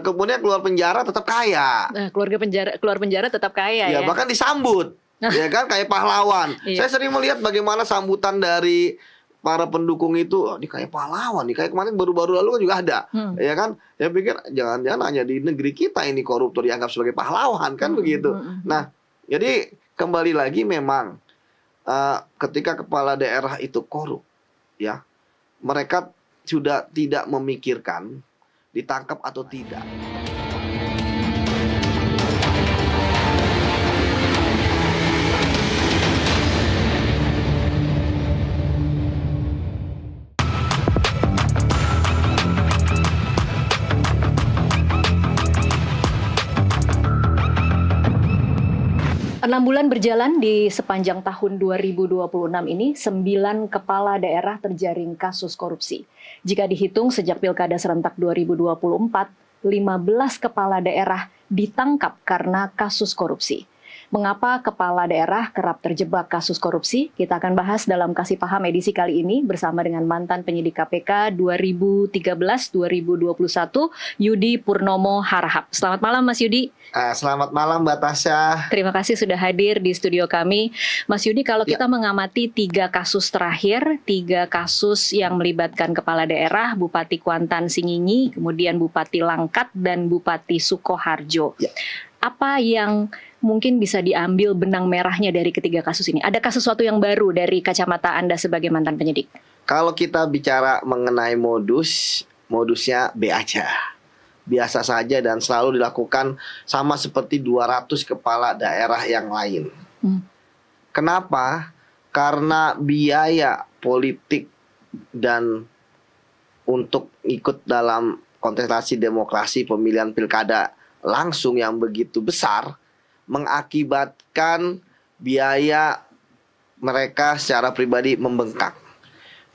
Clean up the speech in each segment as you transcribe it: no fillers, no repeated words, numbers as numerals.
kemudian keluar penjara tetap kaya. Nah, keluar penjara tetap kaya Ya, ya. bahkan disambut. Ya kan, kayak pahlawan. Iya. Saya sering melihat bagaimana sambutan dari para pendukung itu, oh, ini kayak pahlawan, nih kayak kemarin baru-baru lalu kan juga ada. Ya kan? Saya pikir jangan-jangan hanya di negeri kita ini koruptor dianggap sebagai pahlawan kan begitu. Nah, jadi kembali lagi memang ketika kepala daerah itu korup, ya, mereka sudah tidak memikirkan ditangkap atau tidak. Enam bulan berjalan di sepanjang tahun 2026 ini, 9 kepala daerah terjaring kasus korupsi. Jika dihitung sejak Pilkada serentak 2024, 15 kepala daerah ditangkap karena kasus korupsi. Mengapa kepala daerah kerap terjebak kasus korupsi? Kita akan bahas dalam Kasih Paham edisi kali ini bersama dengan mantan penyidik KPK 2013-2021, Yudi Purnomo Harahap. Selamat malam Mas Yudi. Selamat malam Mbak Tasya. Terima kasih sudah hadir di studio kami. Mas Yudi, kalau kita mengamati 3 kasus terakhir, 3 kasus yang melibatkan kepala daerah, Bupati Kuantan Singingi, kemudian Bupati Langkat, dan Bupati Sukoharjo. Apa yang mungkin bisa diambil benang merahnya dari ketiga kasus ini? Adakah sesuatu yang baru dari kacamata Anda sebagai mantan penyidik? Kalau kita bicara mengenai modusnya B aja. Biasa saja dan selalu dilakukan sama seperti 200 kepala daerah yang lain. Kenapa? Karena biaya politik dan untuk ikut dalam kontestasi demokrasi pemilihan pilkada langsung yang begitu besar mengakibatkan biaya mereka secara pribadi membengkak.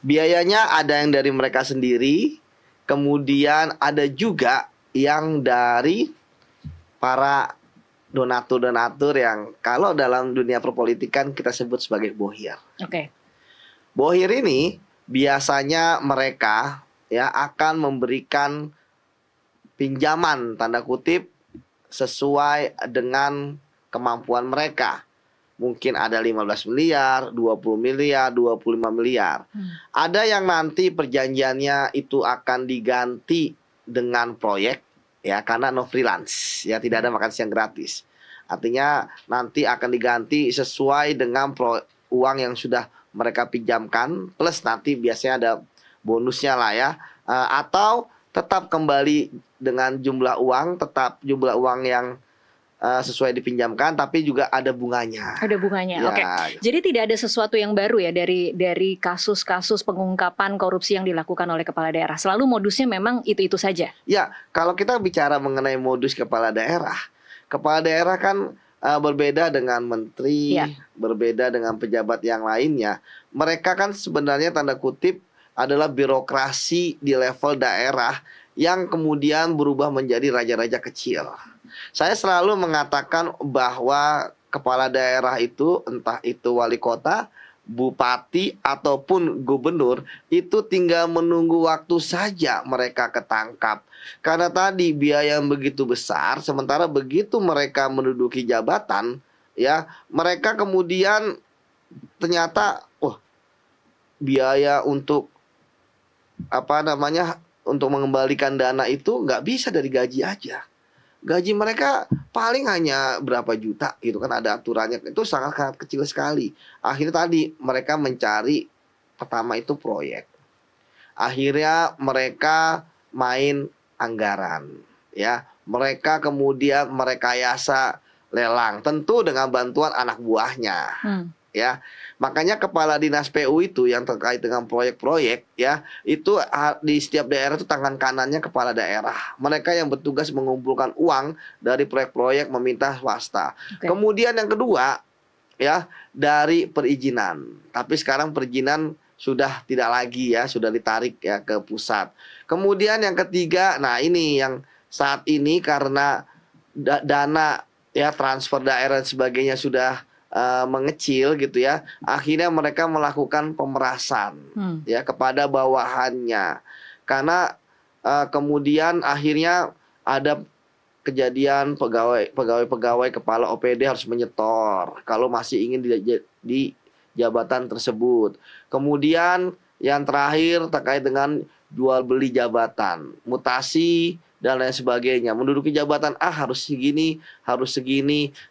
Biayanya ada yang dari mereka sendiri, kemudian ada juga yang dari para donatur-donatur yang kalau dalam dunia perpolitikan kita sebut sebagai bohir. Bohir ini biasanya mereka ya akan memberikan pinjaman tanda kutip sesuai dengan kemampuan mereka. Mungkin ada 15 miliar, 20 miliar, 25 miliar. Ada yang nanti perjanjiannya itu akan diganti dengan proyek ya, karena no freelance ya, tidak ada makan siang gratis. Artinya nanti akan diganti sesuai dengan uang yang sudah mereka pinjamkan, plus nanti biasanya ada bonusnya lah ya, atau tetap kembali dengan jumlah uang, tetap jumlah uang yang sesuai dipinjamkan, tapi juga ada bunganya. Ada bunganya, ya. Oke. Jadi tidak ada sesuatu yang baru ya dari kasus-kasus pengungkapan korupsi yang dilakukan oleh kepala daerah. Selalu modusnya memang itu-itu saja. Ya, kalau kita bicara mengenai modus kepala daerah kan berbeda dengan menteri, berbeda dengan pejabat yang lainnya. Mereka kan sebenarnya tanda kutip adalah birokrasi di level daerah yang kemudian berubah menjadi raja-raja kecil. Saya selalu mengatakan bahwa kepala daerah itu, entah itu wali kota, bupati, ataupun gubernur, itu tinggal menunggu waktu saja mereka ketangkap. Karena tadi biaya yang begitu besar, sementara begitu mereka menduduki jabatan, ya mereka kemudian ternyata, biaya untuk untuk mengembalikan dana itu nggak bisa dari gaji aja. Gaji mereka paling hanya berapa juta gitu kan, ada aturannya, itu sangat kecil sekali. Akhirnya tadi mereka mencari pertama itu proyek. Akhirnya mereka main anggaran ya. Mereka kemudian merekayasa lelang, tentu dengan bantuan anak buahnya. Ya, makanya kepala dinas PU itu yang terkait dengan proyek-proyek ya, itu di setiap daerah itu tangan kanannya kepala daerah. Mereka yang bertugas mengumpulkan uang dari proyek-proyek meminta swasta. Kemudian yang kedua ya, dari perizinan. Tapi sekarang perizinan sudah tidak lagi ya, sudah ditarik ya ke pusat. Kemudian yang ketiga, nah ini yang saat ini karena dana ya transfer daerah dan sebagainya sudah mengecil gitu ya, akhirnya mereka melakukan pemerasan ya kepada bawahannya, karena kemudian akhirnya ada kejadian pegawai kepala OPD harus menyetor kalau masih ingin di jabatan tersebut. Kemudian yang terakhir terkait dengan jual beli jabatan, mutasi dan lain sebagainya. Menduduki jabatan harus segini,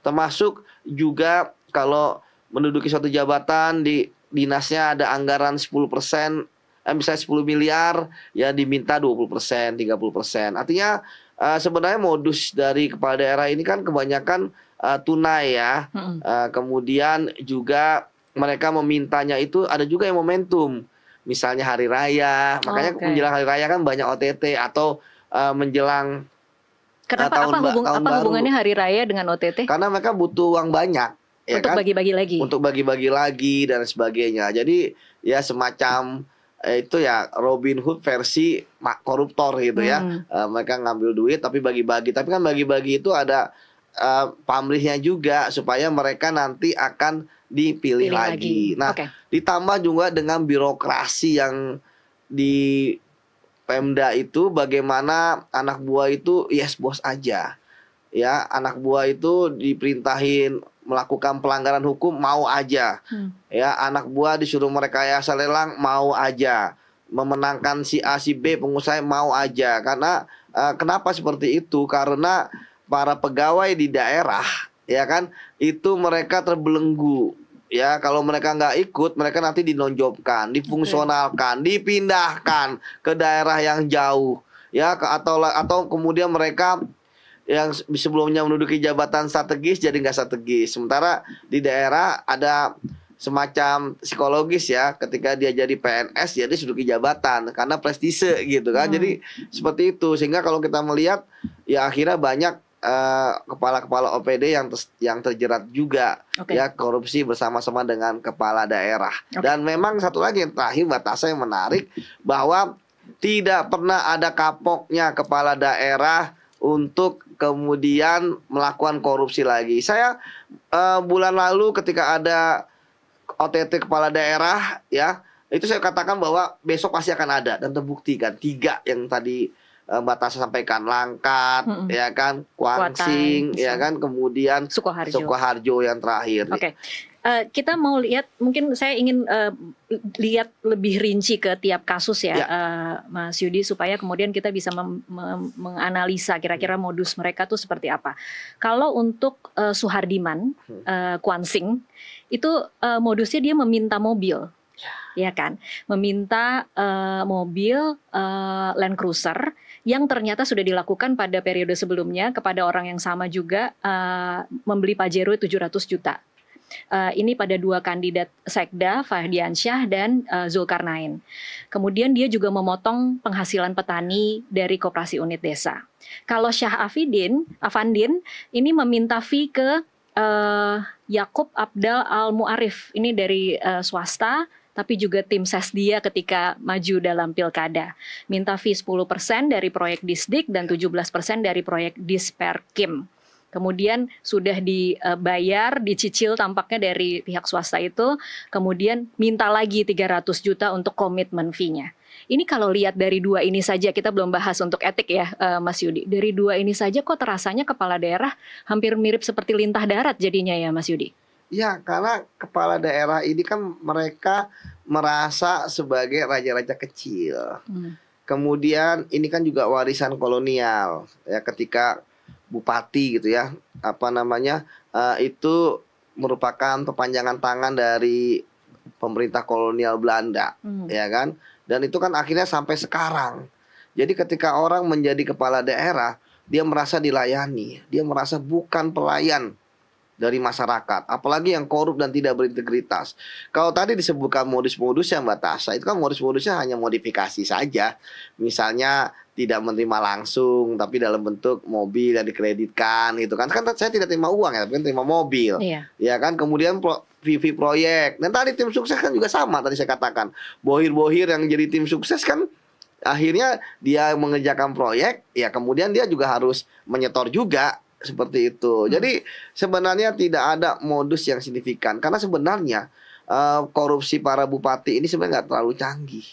termasuk juga kalau menduduki suatu jabatan di dinasnya ada anggaran 10%, misalnya 10 miliar, ya diminta 20%, 30%. Artinya sebenarnya modus dari kepala daerah ini kan kebanyakan tunai ya. Kemudian juga mereka memintanya itu ada juga yang momentum. Misalnya hari raya, makanya menjelang hari raya kan banyak OTT atau menjelang Kenapa tahun baru. hubungannya hari raya dengan OTT? Karena mereka butuh uang banyak. Ya untuk kan? bagi-bagi lagi. Untuk bagi-bagi lagi dan sebagainya. Jadi ya semacam itu ya Robin Hood versi koruptor gitu ya. Mereka ngambil duit tapi bagi-bagi. Tapi kan bagi-bagi itu ada pamrihnya juga supaya mereka nanti akan dipilih lagi. Nah, ditambah juga dengan birokrasi yang di Pemda itu bagaimana anak buah itu yes bos aja. Ya, anak buah itu diperintahin melakukan pelanggaran hukum mau aja. Ya, anak buah disuruh merekayasa lelang mau aja. Memenangkan si A si B pengusaha mau aja. Karena kenapa seperti itu? Karena para pegawai di daerah ya kan itu mereka terbelenggu. Ya, kalau mereka nggak ikut, mereka nanti dinonjobkan, difungsionalkan, dipindahkan ke daerah yang jauh. Ya, atau kemudian mereka yang sebelumnya menduduki jabatan strategis jadi nggak strategis. Sementara di daerah ada semacam psikologis ya, ketika dia jadi PNS ya dia menduduki jabatan karena prestise gitu kan. Jadi seperti itu, sehingga kalau kita melihat ya akhirnya banyak kepala-kepala OPD yang terjerat juga ya korupsi bersama-sama dengan kepala daerah. Dan memang satu lagi yang terakhir Mbak Tasya yang menarik, bahwa tidak pernah ada kapoknya kepala daerah untuk kemudian melakukan korupsi lagi. Saya bulan lalu ketika ada OTT kepala daerah ya, itu saya katakan bahwa besok pasti akan ada dan terbukti kan 3 yang tadi Mbak Tasya sampaikan, Langkat ya kan, Kuangsing ya kan, kemudian Sukoharjo yang terakhir. Kita mau lihat, mungkin saya ingin lihat lebih rinci ke tiap kasus ya, Mas Yudi, supaya kemudian kita bisa menganalisa kira-kira modus mereka tuh seperti apa. Kalau untuk Suhardiman, Kuansing, itu modusnya dia meminta mobil, ya kan, meminta mobil Land Cruiser yang ternyata sudah dilakukan pada periode sebelumnya kepada orang yang sama juga, membeli Pajero 700 juta. Ini pada 2 kandidat Sekda, Fahdiansyah dan Zulkarnain. Kemudian dia juga memotong penghasilan petani dari koperasi unit desa. Kalau Syah Afandin ini meminta fee ke Yakub Abdal Al-Mu'arif, ini dari swasta, tapi juga tim ses dia ketika maju dalam pilkada. Minta fee 10% dari proyek Disdik dan 17% dari proyek Disperkim. Kemudian sudah dibayar, dicicil tampaknya dari pihak swasta itu, kemudian minta lagi 300 juta untuk komitmen fee-nya. Ini kalau lihat dari 2 ini saja, kita belum bahas untuk etik ya Mas Yudi. Dari 2 ini saja kok terasanya kepala daerah hampir mirip seperti lintah darat jadinya ya Mas Yudi? Ya, karena kepala daerah ini kan mereka merasa sebagai raja-raja kecil. Kemudian ini kan juga warisan kolonial ya, ketika bupati gitu ya, itu merupakan perpanjangan tangan dari pemerintah kolonial Belanda, ya kan, dan itu kan akhirnya sampai sekarang. Jadi ketika orang menjadi kepala daerah, dia merasa dilayani, dia merasa bukan pelayan dari masyarakat, apalagi yang korup dan tidak berintegritas. Kalau tadi disebutkan modus-modusnya Mbak Tasya, itu kan modus-modusnya hanya modifikasi saja. Misalnya tidak menerima langsung, tapi dalam bentuk mobil yang dikreditkan, gitu kan. Kan saya tidak terima uang ya, tapi kan terima mobil. Ya kan, kemudian VV proyek. Dan tadi tim sukses kan juga sama, tadi saya katakan. Bohir-bohir yang jadi tim sukses kan, akhirnya dia mengerjakan proyek, ya kemudian dia juga harus menyetor juga. Seperti itu. Jadi sebenarnya tidak ada modus yang signifikan. Karena sebenarnya korupsi para bupati ini sebenarnya nggak terlalu canggih.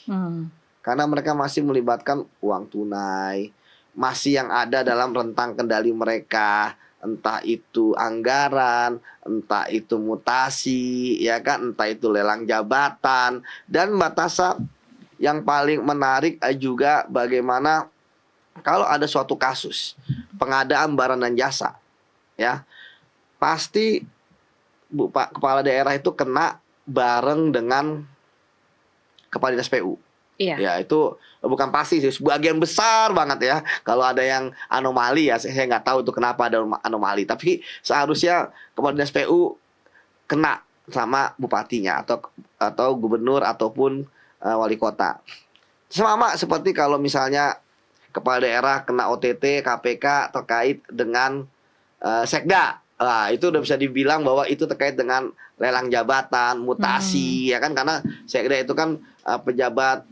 Karena mereka masih melibatkan uang tunai, masih yang ada dalam rentang kendali mereka, entah itu anggaran, entah itu mutasi, ya kan, entah itu lelang jabatan, dan batasan yang paling menarik juga bagaimana kalau ada suatu kasus pengadaan barang dan jasa, ya pasti kepala daerah itu kena bareng dengan kepala dinas PU. Iya. Ya itu bukan pasti sih, sebagian besar banget ya. Kalau ada yang anomali ya, saya nggak tahu itu kenapa ada anomali. Tapi seharusnya kepala dinas PU kena sama bupatinya atau gubernur ataupun wali kota. Sama seperti kalau misalnya kepala daerah kena OTT KPK terkait dengan sekda. Nah, itu udah bisa dibilang bahwa itu terkait dengan lelang jabatan, mutasi, ya kan, karena sekda itu kan pejabat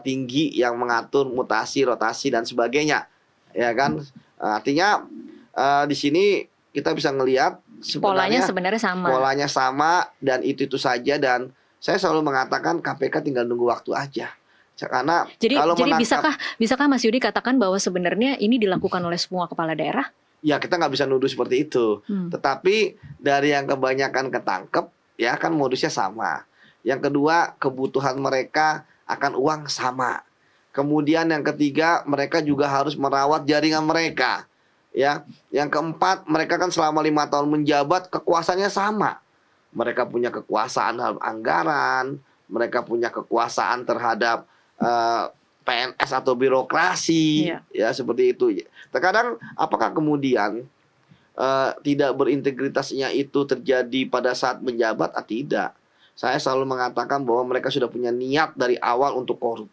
tinggi yang mengatur mutasi, rotasi dan sebagainya, ya kan. Artinya di sini kita bisa ngelihat Polanya sebenarnya sebenarnya sama. polanya sama dan itu saja, dan saya selalu mengatakan KPK tinggal nunggu waktu aja. Karena Jadi kalau menangkap, bisakah Mas Yudi katakan bahwa sebenarnya ini dilakukan oleh semua kepala daerah? ya kita nggak bisa nuduh seperti itu. Tetapi dari yang kebanyakan ketangkep, ya kan modusnya sama. Yang kedua, kebutuhan mereka akan uang sama. Kemudian yang ketiga, mereka juga harus merawat jaringan mereka. Ya, yang keempat, mereka kan selama 5 tahun menjabat, kekuasaannya sama. Mereka punya kekuasaan dalam anggaran, mereka punya kekuasaan terhadap PNS atau birokrasi, ya seperti itu. Terkadang apakah kemudian tidak berintegritasnya itu terjadi pada saat menjabat? Tidak. Saya selalu mengatakan bahwa mereka sudah punya niat dari awal untuk korup.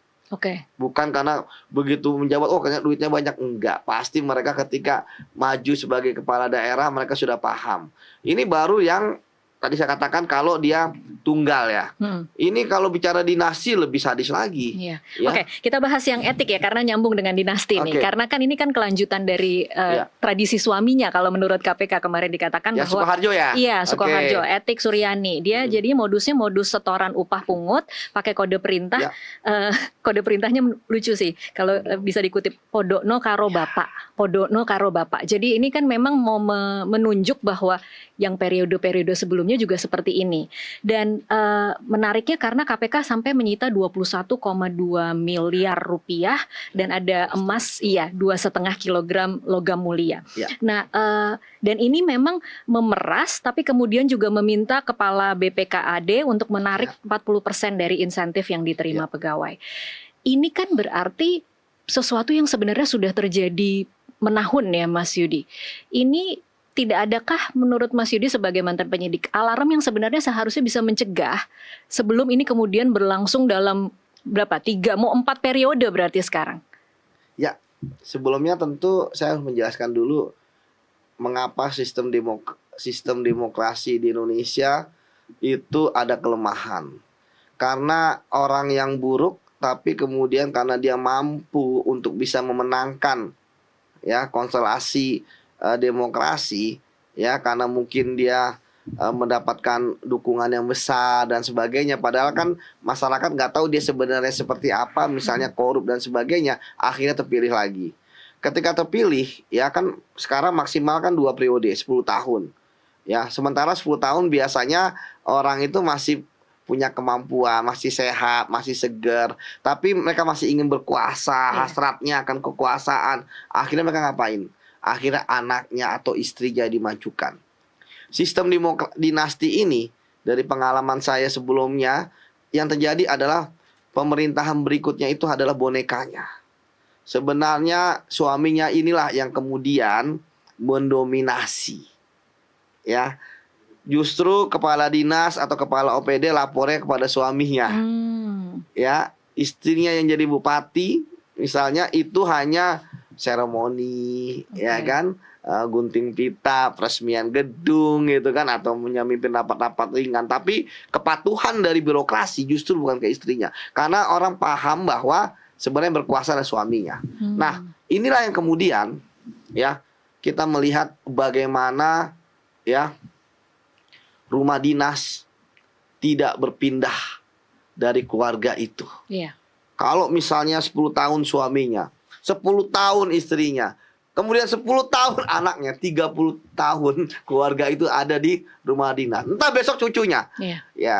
Bukan karena begitu menjabat, oh kayaknya duitnya banyak. Enggak, pasti mereka ketika maju sebagai kepala daerah mereka sudah paham. Ini baru yang tadi saya katakan kalau dia tunggal ya. Ini kalau bicara dinasti lebih sadis lagi. Ya. Oke, kita bahas yang etik ya, karena nyambung dengan dinasti nih. Karena kan ini kan kelanjutan dari tradisi suaminya kalau menurut KPK kemarin dikatakan ya, bahwa Sukoharjo ya. Iya, Sukoharjo, etik Suryani. Dia jadi modusnya modus setoran upah pungut pakai kode perintah. Kode perintahnya lucu sih. Kalau bisa dikutip, Podokno karo Bapak. Podokno karo Bapak. Jadi ini kan memang mau menunjuk bahwa yang periode-periode sebelumnya juga seperti ini. Dan menariknya karena KPK sampai menyita 21,2 miliar rupiah dan ada emas 2,5 kilogram logam mulia. Nah, dan ini memang memeras, tapi kemudian juga meminta kepala BPKAD untuk menarik 40% dari insentif yang diterima pegawai. Ini kan berarti sesuatu yang sebenarnya sudah terjadi menahun ya Mas Yudi. Ini tidak adakah menurut Mas Yudi sebagai mantan penyidik alarm yang sebenarnya seharusnya bisa mencegah sebelum ini kemudian berlangsung dalam berapa? 3 mau 4 periode berarti sekarang? Ya, sebelumnya tentu saya harus menjelaskan dulu mengapa sistem demokrasi di Indonesia itu ada kelemahan. Karena orang yang buruk tapi kemudian karena dia mampu untuk bisa memenangkan ya konstelasi demokrasi, ya karena mungkin dia mendapatkan dukungan yang besar dan sebagainya, padahal kan masyarakat nggak tahu dia sebenarnya seperti apa, misalnya korup dan sebagainya, akhirnya terpilih lagi. Ketika terpilih, ya kan sekarang maksimal kan 2 periode 10 tahun, ya sementara 10 tahun biasanya orang itu masih punya kemampuan, masih sehat, masih segar, tapi mereka masih ingin berkuasa, hasratnya akan kekuasaan. Akhirnya mereka ngapain? Akhirnya anaknya atau istrinya dimajukan. Sistem dinasti ini dari pengalaman saya sebelumnya yang terjadi adalah pemerintahan berikutnya itu adalah bonekanya. Sebenarnya suaminya inilah yang kemudian mendominasi. Ya. Justru kepala dinas atau kepala OPD lapornya kepada suaminya. Ya, istrinya yang jadi bupati misalnya itu hanya seremoni, ya kan, gunting pita, peresmian gedung gitu kan, atau memimpin rapat-rapat ringan. Tapi kepatuhan dari birokrasi justru bukan ke istrinya, karena orang paham bahwa sebenarnya berkuasa adalah suaminya. Nah, inilah yang kemudian ya kita melihat bagaimana ya rumah dinas tidak berpindah dari keluarga itu. Kalau misalnya 10 tahun suaminya 10 tahun istrinya. Kemudian 10 tahun anaknya, 30 tahun keluarga itu ada di rumah dinas. Entah besok cucunya. Iya. Ya,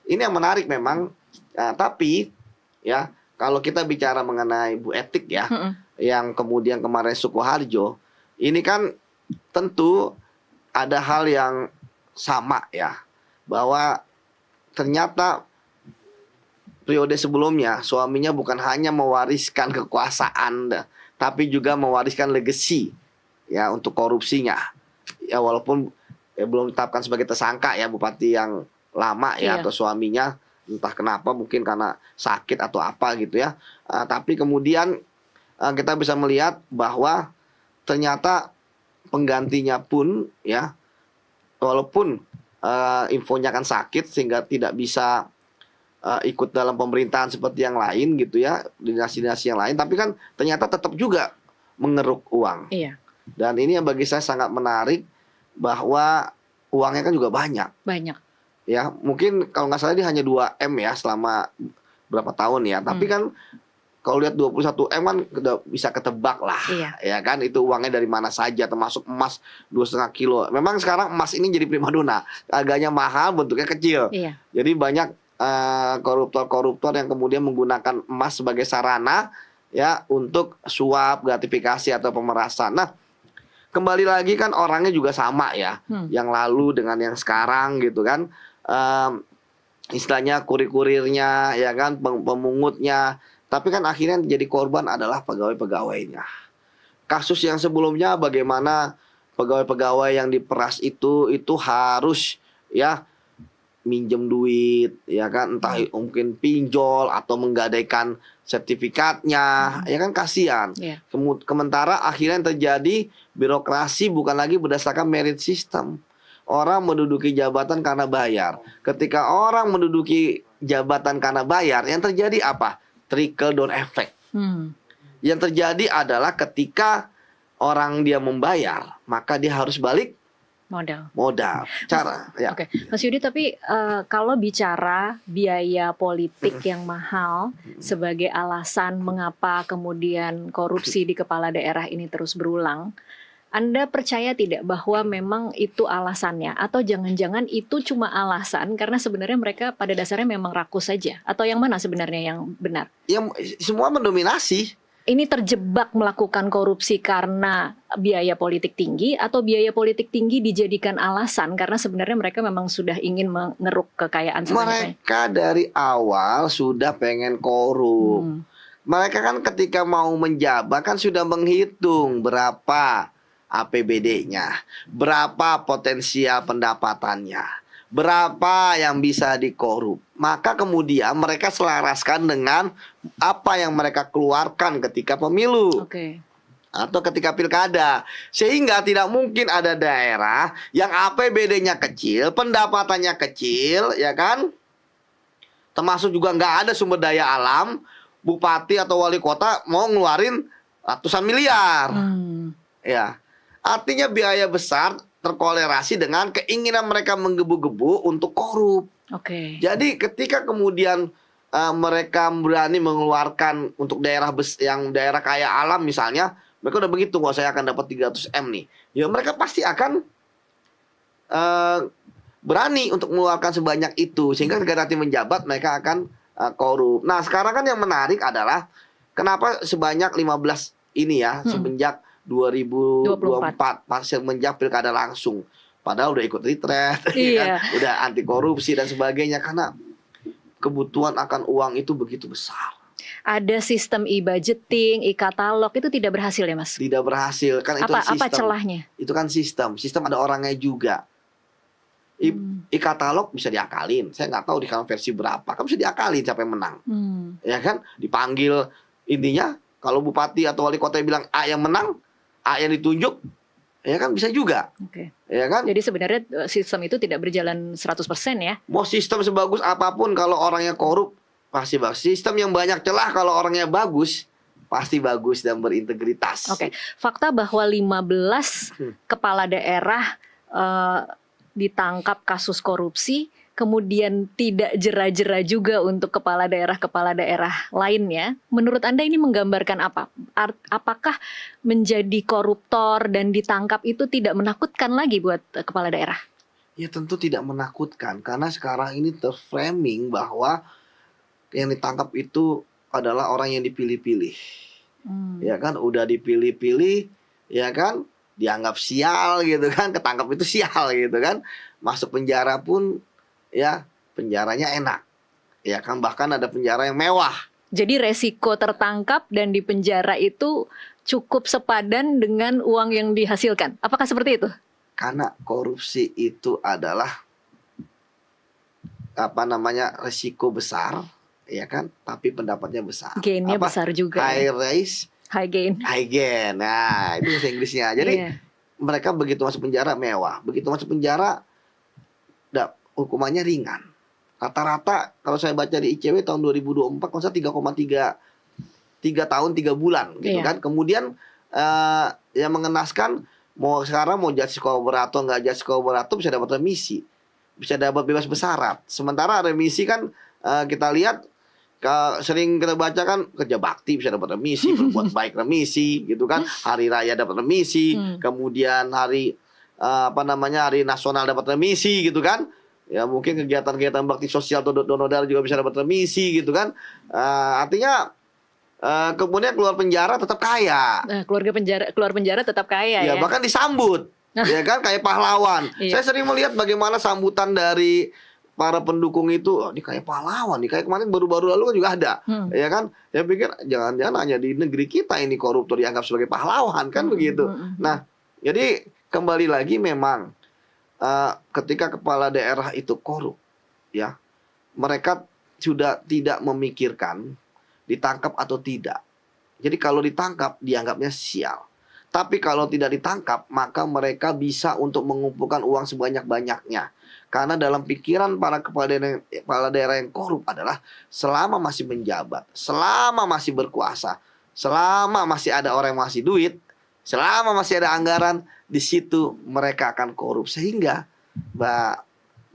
ini yang menarik memang. Tapi ya, kalau kita bicara mengenai Bu Etik ya, yang kemudian kemarin Sukoharjo, ini kan tentu ada hal yang sama ya, bahwa ternyata periode sebelumnya suaminya bukan hanya mewariskan kekuasaan, tapi juga mewariskan legacy ya untuk korupsinya. Ya walaupun belum ditetapkan sebagai tersangka ya bupati yang lama ya, atau suaminya entah kenapa, mungkin karena sakit atau apa gitu ya. Tapi kemudian kita bisa melihat bahwa ternyata penggantinya pun ya, walaupun infonya kan sakit sehingga tidak bisa ikut dalam pemerintahan seperti yang lain gitu ya, dinasti-dinasti yang lain, tapi kan ternyata tetap juga mengeruk uang. Iya. Dan ini yang bagi saya sangat menarik, bahwa uangnya kan juga banyak. Banyak. Ya, mungkin kalau nggak salah dia hanya 2M ya selama berapa tahun ya, tapi kan kalau lihat 21M kan udah bisa ketebak lah. Iya. Ya kan, itu uangnya dari mana saja, termasuk emas 2,5 kilo. Memang sekarang emas ini jadi primadona, harganya mahal, bentuknya kecil. Iya. Jadi banyak koruptor-koruptor yang kemudian menggunakan emas sebagai sarana ya untuk suap, gratifikasi atau pemerasan. Nah, kembali lagi kan orangnya juga sama ya, yang lalu dengan yang sekarang gitu kan. Istilahnya kurir-kurirnya ya kan, pemungutnya, tapi kan akhirnya yang jadi korban adalah pegawai-pegawainya. Kasus yang sebelumnya bagaimana pegawai-pegawai yang diperas itu harus ya minjem duit ya kan, entah mungkin pinjol atau menggadaikan sertifikatnya, ya kan, kasihan. Sementara akhirnya yang terjadi birokrasi bukan lagi berdasarkan merit system. Orang menduduki jabatan karena bayar. Ketika orang menduduki jabatan karena bayar, yang terjadi apa? Trickle down effect. Yang terjadi adalah ketika orang dia membayar, maka dia harus balik modal. Cara ya. Oke, Mas Yudi, tapi kalau bicara biaya politik yang mahal sebagai alasan mengapa kemudian korupsi di kepala daerah ini terus berulang, Anda percaya tidak bahwa memang itu alasannya, atau jangan-jangan itu cuma alasan karena sebenarnya mereka pada dasarnya memang rakus saja, atau yang mana sebenarnya yang benar? Yang semua mendominasi. Ini terjebak melakukan korupsi karena biaya politik tinggi, atau biaya politik tinggi dijadikan alasan karena sebenarnya mereka memang sudah ingin mengeruk kekayaan sebanyak-banyaknya? Mereka dari awal sudah pengen korup. Mereka kan ketika mau menjabat kan sudah menghitung berapa APBD-nya, berapa potensial pendapatannya, berapa yang bisa dikorup. Maka kemudian mereka selaraskan dengan apa yang mereka keluarkan ketika pemilu. Atau ketika pilkada. Sehingga tidak mungkin ada daerah yang APBD-nya kecil, pendapatannya kecil, ya kan? Termasuk juga nggak ada sumber daya alam, bupati atau wali kota mau ngeluarin ratusan miliar. Ya. Artinya biaya besar terkolerasi dengan keinginan mereka menggebu-gebu untuk korup. Jadi ketika kemudian mereka berani mengeluarkan untuk daerah yang daerah kaya alam misalnya, mereka udah begitu, kalau saya akan dapat 300M nih, ya mereka pasti akan berani untuk mengeluarkan sebanyak itu, sehingga ketika nanti menjabat mereka akan korup. Nah sekarang kan yang menarik adalah kenapa sebanyak 15 ini ya, semenjak 2024 pas semenjak pilkada langsung, padahal udah ikut retret, kan? Udah anti korupsi dan sebagainya, karena kebutuhan akan uang itu begitu besar. Ada sistem e-budgeting, e-katalog, itu tidak berhasil ya Mas? Tidak berhasil, kan itu sistem. Apa celahnya? Itu kan sistem ada orangnya juga. E-katalog bisa diakalin, saya nggak tahu di versi berapa, kan bisa diakalin siapa yang menang. Ya kan, dipanggil, intinya kalau bupati atau wali kota yang bilang A yang menang, A yang ditunjuk, ya kan bisa juga. Ya kan? Jadi sebenarnya sistem itu tidak berjalan 100% ya? Mau sistem sebagus apapun kalau orangnya korup pasti bagus. Sistem yang banyak celah kalau orangnya bagus pasti bagus dan berintegritas. Fakta bahwa 15 kepala daerah ditangkap kasus korupsi, kemudian tidak jera-jera juga untuk kepala daerah lainnya, menurut Anda ini menggambarkan apa? Apakah menjadi koruptor dan ditangkap itu tidak menakutkan lagi buat kepala daerah? Ya tentu tidak menakutkan karena sekarang ini terframing bahwa yang ditangkap itu adalah orang yang dipilih-pilih. Ya kan, udah dipilih-pilih, ya kan, dianggap sial gitu kan, ketangkap itu sial gitu kan. Masuk penjara pun ya penjaranya enak. Ya kan, bahkan ada penjara yang mewah. Jadi resiko tertangkap dan di penjara itu cukup sepadan dengan uang yang dihasilkan. Apakah seperti itu? Karena korupsi itu adalah resiko besar, ya kan, tapi pendapatnya besar. Gainnya besar juga. High risk, high gain. High gain. Nah, itu bahasa Inggrisnya. Jadi mereka begitu masuk penjara mewah, begitu masuk penjara hukumannya ringan. Rata-rata kalau saya baca di ICW tahun 2024 kalau saya 3,3 tahun 3 bulan gitu kan. Kemudian yang mengenaskan sekarang mau justice kolaborator nggak justice kolaborator bisa dapat remisi. Bisa dapat bebas bersyarat. Sementara remisi kan kita lihat sering kita baca kan kerja bakti bisa dapat remisi, berbuat baik remisi gitu kan, hari raya dapat remisi, kemudian hari hari nasional dapat remisi gitu kan. Ya mungkin kegiatan-kegiatan bakti sosial atau donor darah juga bisa dapat remisi gitu kan. Artinya kemudian keluar penjara tetap kaya. Nah, keluar penjara tetap kaya ya. Bahkan disambut. Ya kan kayak pahlawan. Saya sering melihat bagaimana sambutan dari para pendukung itu, ini kayak pahlawan nih, kayak kemarin baru-baru lalu kan juga ada. Ya kan? Saya pikir jangan-jangan hanya di negeri kita ini koruptor dianggap sebagai pahlawan kan begitu. Nah, jadi kembali lagi memang ketika kepala daerah itu korup, ya, mereka sudah tidak memikirkan ditangkap atau tidak. Jadi kalau ditangkap dianggapnya sial. Tapi kalau tidak ditangkap, maka mereka bisa untuk mengumpulkan uang sebanyak-banyaknya. Karena dalam pikiran para kepala daerah yang korup adalah selama masih menjabat, selama masih berkuasa, selama masih ada orang yang masih duit, selama masih ada anggaran, di situ mereka akan korup. Sehingga Mbak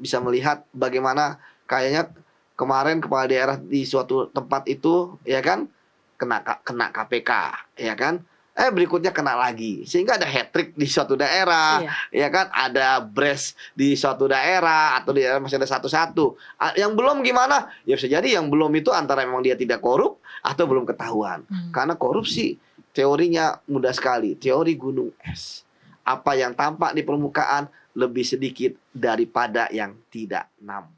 bisa melihat bagaimana kayaknya kemarin kepala daerah di suatu tempat itu, ya kan, kena KPK, ya kan. Berikutnya kena lagi, sehingga ada hat-trick di suatu daerah, ya kan, ada brace di suatu daerah, atau di daerah masih ada satu-satu. Yang belum gimana? Ya bisa jadi yang belum itu antara memang dia tidak korup atau belum ketahuan. Karena korupsi teorinya mudah sekali, teori gunung es. Apa yang tampak di permukaan lebih sedikit daripada yang tidak nampak.